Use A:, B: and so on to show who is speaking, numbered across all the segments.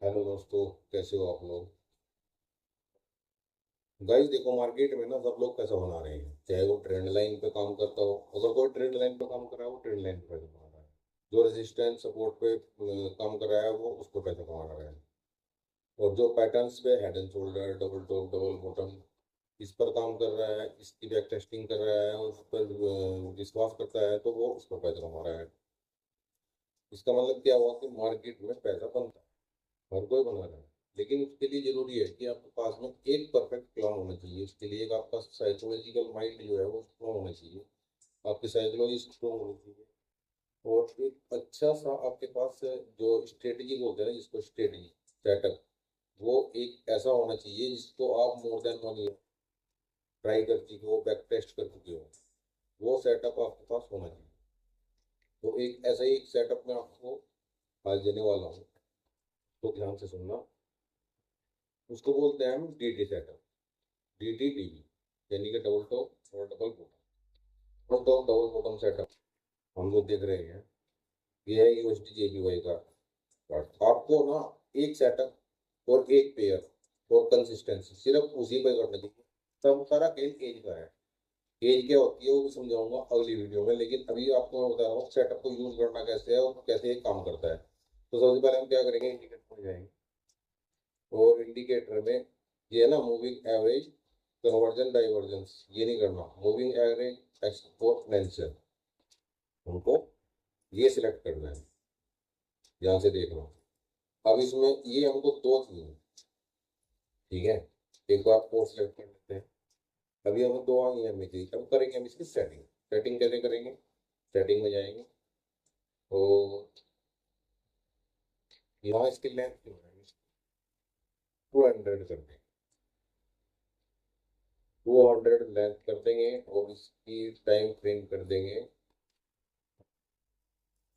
A: Hello दोस्तों, कैसे हो आप लोग। गाइस देखो, मार्केट में ना सब लोग पैसा बना रहे हैं, चाहे वो ट्रेंड लाइन पे काम करता हो। अगर कोई ट्रेंड लाइन पे काम कर रहा है वो ट्रेंड लाइन पे पैसा कमा रहा है। जो रेजिस्टेंस सपोर्ट पे काम कर रहा है वो उसको पैसा कमा रहा है। और जो पैटर्न्स पे head and shoulder, double top, double bottom, इस पर काम कर रहा है, इसकी बैक टेस्टिंग कर रहा है और उस पर विश्वास करता है, तो वो उस पर पैसा कमा रहा है। इसका मतलब क्या हुआ कि मार्केट में पैसा बनता है, हर कोई बना रहा है। लेकिन उसके लिए जरूरी है कि आपके पास में एक परफेक्ट प्लान होना चाहिए। उसके लिए एक आपका साइकोलॉजिकल माइंड जो है वो स्ट्रॉन्ग होना चाहिए। आपकी साइकोलॉजी स्ट्रॉन्ग होनी चाहिए। और एक अच्छा सा आपके पास जो स्ट्रेटजी बोलते हैं ना, जिसको स्ट्रेटजी सेटअप, वो एक ऐसा होना चाहिए जिसको आप मोर देन 1 ईयर ट्राई कर चुके हो, बैक टेस्ट कर चुके हो। वो सेटअप आपके पास होना चाहिए। तो एक ऐसा ही एक सेटअप मैं आपको आज देने वाला हूँ, तो ध्यान से सुनना। उसको बोलते हैं हम DT सेटअप, DTDB, यानी कि डबल टॉप और double bottom. Double top double bottom setup हम जो देख रहे हैं, ये है USD JPY का पार्ट। आपको ना एक सेटअप और एक पेयर और कंसिस्टेंसी सिर्फ उसी पे करना चाहिए। तब सारा खेल एज का है। एज क्या होती है वो भी समझाऊंगा अगली वीडियो में, लेकिन अभी आपको मैं बता रहा हूँ सेटअप को यूज करना कैसे है और कैसे ये काम करता है। तो सबसे पहले हम क्या करेंगे, इंडिकेटर में जाएंगे। और इंडिकेटर में ये है ना, मूविंग एवरेज, कन्वर्जन, डाइवर्जेंस, ये नहीं करना। मूविंग एवरेज, एक्सपोनेंशियल, हमको ये सिलेक्ट करना है। ध्यान से देखना। अब इसमें ये हमको दो चाहिए, ठीक है। एक बार कोड सिलेक्ट कर लेते हैं। अभी हमें दो आई हमें चाहिए। अब करेंगे हम इसकी सेटिंग। सेटिंग कैसे करेंगे, सेटिंग में जाएंगे और यहाँ इसकी लेंथ क्यों है, 200 कर देंगे। 200 लेंथ कर देंगे और इसकी टाइम फ्रेम कर देंगे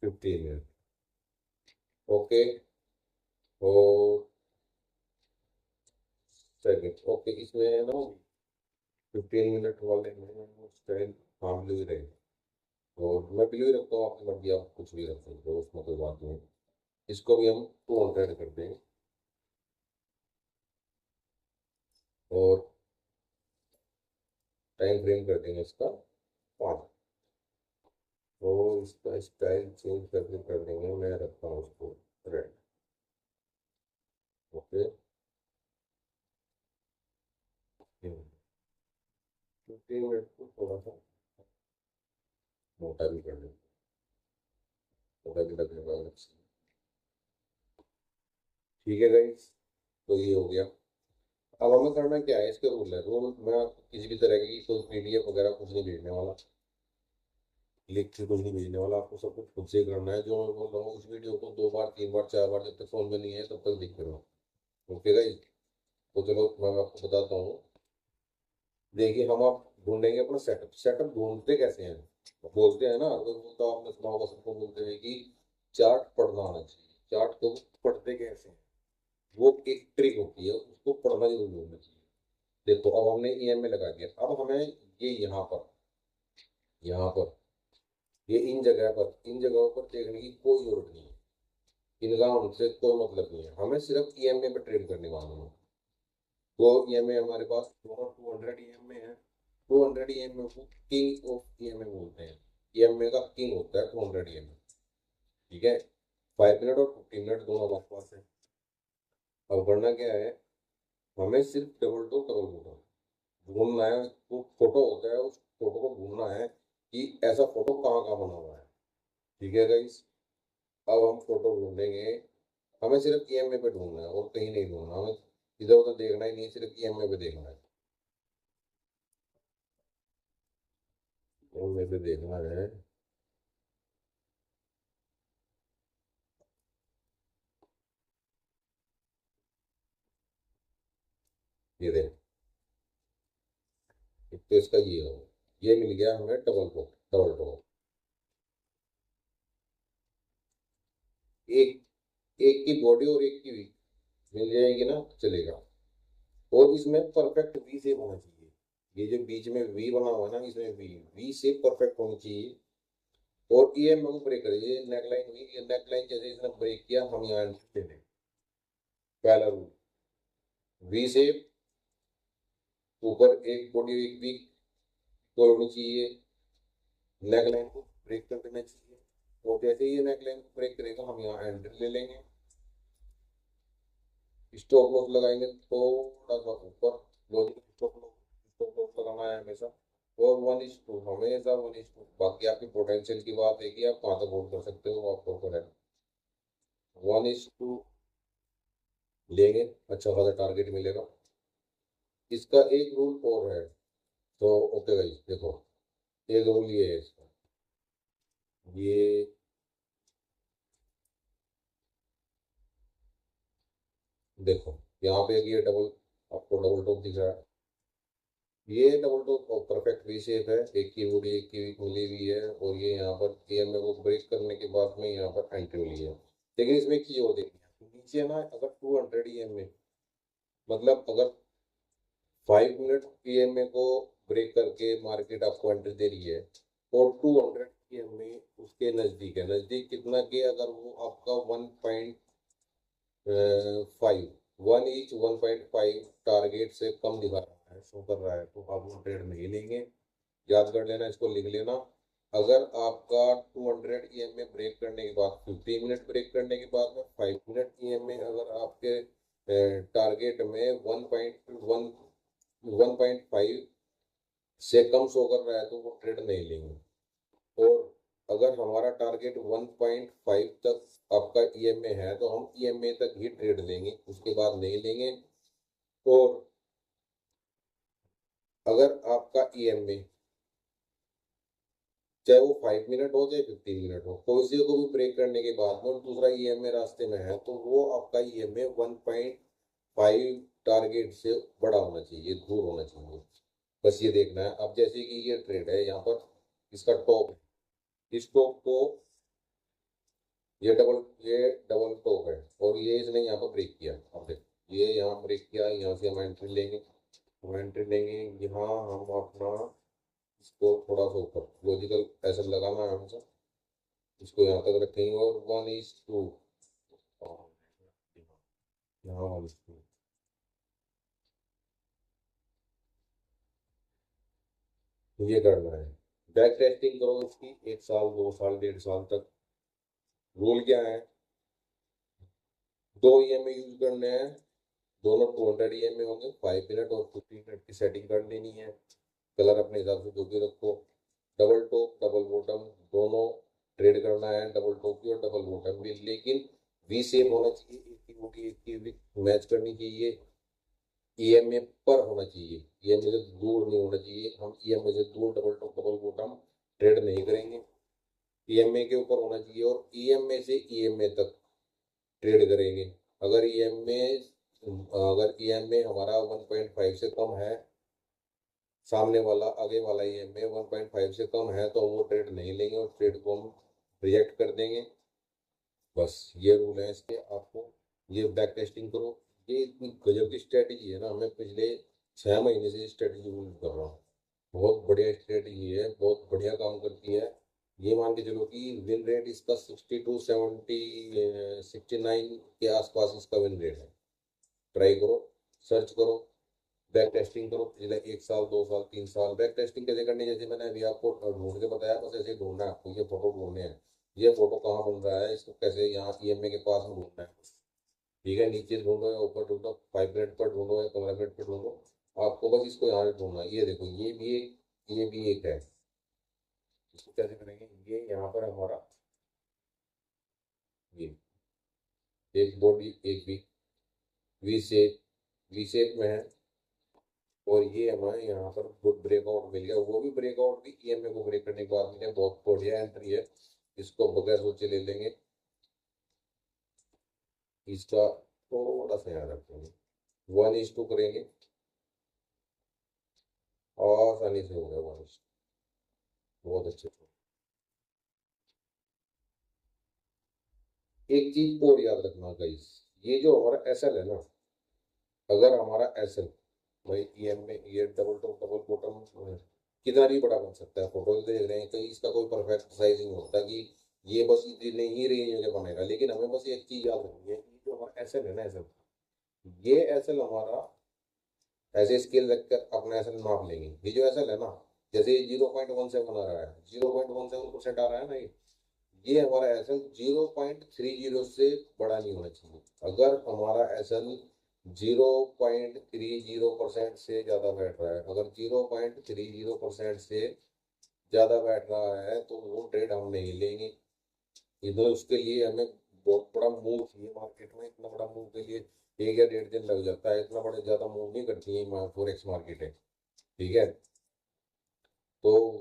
A: 15 मिनट। ओके। और सेकंड ओके, इसमें है ना 15 मिनट वाले में स्टाइल, हाँ ब्लू ही रहेगा। और मैं ब्लू ही रखता हूँ, आपकी मर्जी, आप कुछ भी रख सकते हो, उसमें कोई बात नहीं। इसको भी हम 200 कर देंगे। और टाइम फ्रेम कर देंगे इसका 5। और इसका स्टाइल चेंज करके कर देंगे, मैं रखता हूँ उसको रेड। ओके। 15 मिनट को थोड़ा सा मोटा भी कर देंगे, मोटा भी लगेगा अलग से। ठीक है गाइस, तो ये हो गया। अब हमें करना क्या है, इसके रूल है। रूल, मैं आपको किसी भी तरह की कोई PDF वगैरह कुछ नहीं भेजने वाला, लिख के कुछ नहीं भेजने वाला। आपको सब कुछ खुद से ही करना है। जो मैं बोल रहा हूँ उस वीडियो को 2 बार 3 बार 4 बार, जब तक फोन में नहीं है तब तक देखते रहो। ओके गाइस, तो चलो मैं आपको बताता हूँ। देखिए, हम आप ढूंढेंगे अपना सेटअप। सेटअप ढूंढते कैसे हैं, बोलते हैं ना, तो आपने सुना होगा, सबको बोलते हैं कि चार्ट पढ़ना आना चाहिए। चार्ट को पढ़ते कैसे हैं, वो एक ट्रिक होती है, उसको पढ़ना जरूर होना चाहिए। देखो, अब हमने EMA लगा दिया। अब हमें ये यहाँ पर ये इन जगहों पर देखने की कोई जरूरत नहीं है। इनका हमसे कोई मतलब नहीं है, हमें सिर्फ EMA पे ट्रेड करने वाले हैं। तो EMA हमारे पास 200 EMA है। 200 EMA को किंग ऑफ EMA बोलते हैं। EMA का किंग होता है 200 EMA। ठीक है। 5 मिनट और 15 मिनट दोनों हमारे पास है। अब करना क्या है, हमें सिर्फ डबल टू डबल बॉटम ढूंढना है। वो फोटो होता है, उस फोटो को ढूंढना है कि ऐसा फोटो कहाँ कहाँ बना हुआ है। ठीक है गाइस, अब हम फोटो ढूंढेंगे। हमें सिर्फ EMA पे ढूंढना है और कहीं नहीं ढूंढना। हमें इधर उधर देखना ही नहीं, सिर्फ EMA पे देखना है। EMA पे देखना है। ये देख, एक तो इसका ये हो, ये मिल गया हमें डबल टॉप, डबल टॉप। एक एक की बॉडी और एक की वीक मिल जाएगी ना, चलेगा। और इसमें परफेक्ट वी शेप होना चाहिए। ये जो बीच में वी बना हुआ है ना, इसमें वी वी शेप परफेक्ट होनी चाहिए। और EMA को ब्रेक करिए, नेकलाइन हुई, ये नेकलाइन जैसे इसने ब्रेक किया, हम यहाँ से ले लें। पहला रूल, वी शेप, ऊपर एक बॉडी एक वीक तो होनी चाहिए, नेक लाइन को ब्रेक कर देना चाहिए। और जैसे ही ये नेक लाइन को ब्रेक करेगा हम यहाँ एंट्री ले लेंगे, स्टॉप लॉस लगाएंगे थोड़ा सा ऊपर, लॉजिकल स्टॉप लॉस लगाना है हमेशा। और 1:2, हमेशा 1:2। बाकी आपकी पोटेंशियल की बात है कि आप कहाँ तक होल्ड कर सकते हो, आपको ऊपर है। 1:2 लेंगे, अच्छा खासा टारगेट मिलेगा। इसका एक रूल और है, तो ओके भाई देखो, एक रूल ये है इसका, ये देखो यहाँ पे ये डबल, आपको डबल टॉप दिख रहा है, ये double top perfect V shape है, एक की बॉडी एक की वीक मिली हुई है, और ये यहाँ पर ईएमए को ब्रेक करने के बाद में यहाँ पर एंट्री मिली है। लेकिन इसमें की हो देखिए, नीचे ना अगर 200 ईएमए, मतलब अगर 5 मिनट ईएमए को ब्रेक करके मार्केट आपको एंट्री दे रही है, और 200 ईएमए उसके नजदीक है, नजदीक कितना कि अगर वो आपका 1.5 टारगेट से कम दिखा रहा है, शो कर रहा है, तो आप वो ट्रेड नहीं लेंगे। याद कर लेना, इसको लिख लेना। अगर आपका 200 ईएमए ब्रेक करने के बाद, 15 मिनट ब्रेक करने के बाद में 5 मिनट ईएमए अगर आपके टारगेट में 1.5 से कम शो कर रहा है, तो वो ट्रेड नहीं लेंगे। और अगर हमारा टारगेट 1.5 तक आपका ईएमए है, तो हम ईएमए तक ही ट्रेड लेंगे, उसके बाद नहीं लेंगे। और अगर आपका ईएमए चाहे वो 5 मिनट हो चाहे 15 मिनट हो, तो इसी को भी ब्रेक करने के बाद में और दूसरा ईएमए रास्ते में है, तो वो आपका ईएमए 1.5 टारगेट से बड़ा होना चाहिए, दूर होना चाहिए। बस ये देखना है। अब जैसे कि ये ट्रेड है, यहाँ पर इसका टॉप है, इस टॉप को, ये डबल टॉप है, और ये इसने यहाँ पर ब्रेक किया। अब देखो ये यहाँ ब्रेक किया, यहाँ से हम एंट्री लेंगे, यहाँ हम अपना इसको थोड़ा सा ऊपर लॉजिकल ऐसा लगाना है हमेशा, इसको यहाँ तक रखेंगे, और 1:2 यहाँ 1:2 ये करना है। बैक टेस्टिंग करो इसकी 1 साल 2 साल 1.5 साल तक। रूल क्या है, दो ईएमए यूज करने हैं, दोनों 200 ईएमए होंगे, 5 मिनट और 15 मिनट की सेटिंग कर लेनी है। कलर अपने हिसाब से जो भी रखो। डबल टॉप डबल बॉटम दोनों ट्रेड करना है, डबल टॉप भी और डबल बॉटम भी, लेकिन वी सेम होना चाहिए, एक की बॉडी एक की वीक मैच करनी चाहिए, ईएमए पर होना चाहिए, ईएमए से दूर नहीं होना चाहिए। हम ईएमए से दूर double top double bottom trade नहीं करेंगे, ईएमए के ऊपर होना चाहिए, और ईएमए से ईएमए तक ट्रेड करेंगे। अगर ईएमए अगर ईएमए हमारा 1.5 से कम है, सामने वाला आगे वाला ईएमए 1.5 से कम है, तो वो ट्रेड नहीं लेंगे और ट्रेड को हम रिजेक्ट कर देंगे। बस ये रूल है इसके। आपको ये बैक टेस्टिंग करो, ये इतनी गजब की स्ट्रेटेजी है ना, मैं पिछले 6 महीने से स्ट्रेटेजी यूज कर रहा हूँ। बहुत बढ़िया स्ट्रेटेजी है, बहुत बढ़िया काम करती है। ये मान के चलो कि विन रेट इसका 62 70 69 के आसपास इसका विन रेट है। ट्राई करो, सर्च करो, बैक टेस्टिंग करो, पिछले 1 साल 2 साल 3 साल। बैक टेस्टिंग कैसे करनी है, जैसे मैंने अभी आपको ढूंढ के बताया, बस ऐसे ही ढूंढना है आपको, ये फोटो ढूंढने हैं, ये फोटो कहाँ बन रहा है, इसको कैसे यहाँ ईएमए के पास में ढूंढना है। ठीक है, नीचे ढूंढो या ऊपर ढूंढो, 5 मिनट पर ढूंढो या 15 मिनट पर ढूंढो, आपको बस इसको यहाँ से ढूंढना है। ये देखो, ये भी एक है। इसको कैसे करेंगे, ये यहाँ पर हमारा ये एक बॉडी एक वी शेप, वी शेप में है, और ये हमें यहाँ पर गुड ब्रेकआउट मिल गया, वो भी ब्रेकआउट भी ईएमए को ब्रेक करने के बाद मिले, बहुत बढ़िया एंट्री है। इसको बगैर सोचे ले लेंगे, इसका थोड़ा सा याद रखेंगे, 1:2 करेंगे, आसानी से हो गया 1:2, बहुत अच्छे से। एक चीज और याद रखना गाइस, ये जो हमारा एसएल है ना, अगर हमारा एसएल भाई ईएमए, ये डबल टॉप डबल बॉटम कितना भी बड़ा बन सकता है, फोटो देख रहे हैं, कहीं इसका कोई परफेक्ट साइजिंग होता कि ये बस इतनी ही रेंज में बनेगा। लेकिन हमें बस एक चीज याद रखनी है कि जो हमारा एसएल है ना, एसएल ये एसएल हमारा ऐसे स्केल रखकर अपना एसएल नाप लेंगे। ये जो एसएल है ना, जैसे 0.17 आ रहा है, 0.17% आ रहा है ना, ये हमारा एसएल 0.30 से बड़ा नहीं होना चाहिए। अगर हमारा एसएल 0.30% से ज़्यादा बैठ रहा है, अगर 0.30% से ज़्यादा बैठ रहा है तो वो ट्रेड हम नहीं लेंगे। इधर उसके लिए हमें बहुत बड़ा मूव चाहिए मार्केट में। इतना बड़ा मूव के लिए 1 या 1.5 दिन लग जाता है। इतना बड़े ज़्यादा मूव नहीं करती है फॉरेक्स मार्केट है। ठीक है, तो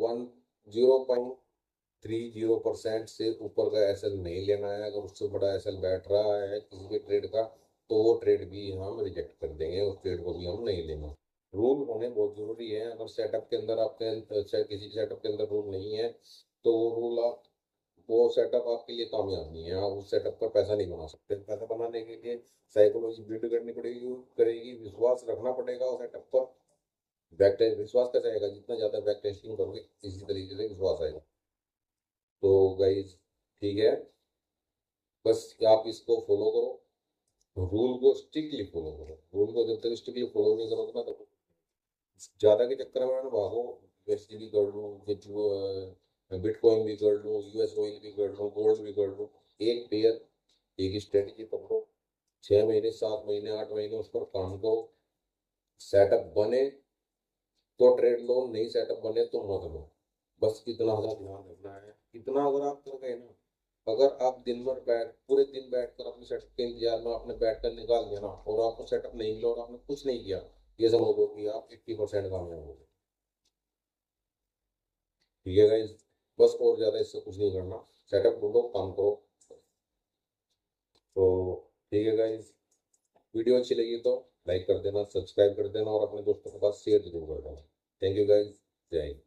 A: 0.30% से ऊपर का एसएल नहीं लेना है। अगर उससे बड़ा एसएल बैठ रहा है किसी भी ट्रेड का, तो वो ट्रेड भी हम रिजेक्ट कर देंगे, उस ट्रेड को भी हम नहीं लेंगे। रूल होने बहुत ज़रूरी है। अगर सेटअप के अंदर आपके किसी सेटअप के अंदर रूल नहीं है, तो वो रूल आप वो सेटअप आपके लिए कामयाब नहीं है। आप उस सेटअप पर पैसा नहीं बना सकते। पैसा बनाने के लिए साइकोलॉजी बिल्ड करनी पड़ेगी, करेगी, विश्वास रखना पड़ेगा उस सेटअप पर। बैक टेस्ट विश्वास कैसे आएगा? जितना ज़्यादा बैक टेस्टिंग करोगे इसी तरीके से विश्वास आएगा। तो गाइज ठीक है, बस आप इसको फॉलो करो, रूल को स्ट्रिक्टली फॉलो करो। रूल को जब तक स्ट्रिक्टली फॉलो नहीं करोगे ना, तो ज़्यादा के चक्कर में ना भागो। यूएसडी भी कर लूँ, बिटकॉइन भी कर लूँ, यूएस ऑयल भी कर लूँ, गोल्ड भी कर लूँ। एक पेयर, एक स्ट्रेटेजी पकड़ो, 6 महीने, 7 महीने, 8 महीने उस पर काम करो। सेटअप बने तो ट्रेड लो, नहीं सेटअप बने तो मत लो। बस इतना सा ध्यान रखना है। इतना अगर आप कर गए ना, अगर आप दिन भर पूरे दिन बैठ कर अपने सेटअप के इंतजार में आपने बैठ कर निकाल दिया ना, और आपको सेटअप नहीं मिला और आपने कुछ नहीं किया, ये समझो कि आप 80% कामयाब हो गए। ठीक है गाइस, बस और ज़्यादा इससे कुछ नहीं करना। सेटअप ढूंढो, काम करो। तो ठीक है गाइस, वीडियो अच्छी लगी तो लाइक कर देना, सब्सक्राइब कर देना और अपने दोस्तों के पास शेयर जरूर कर देना। थैंक यू गाइस, जय हिंद।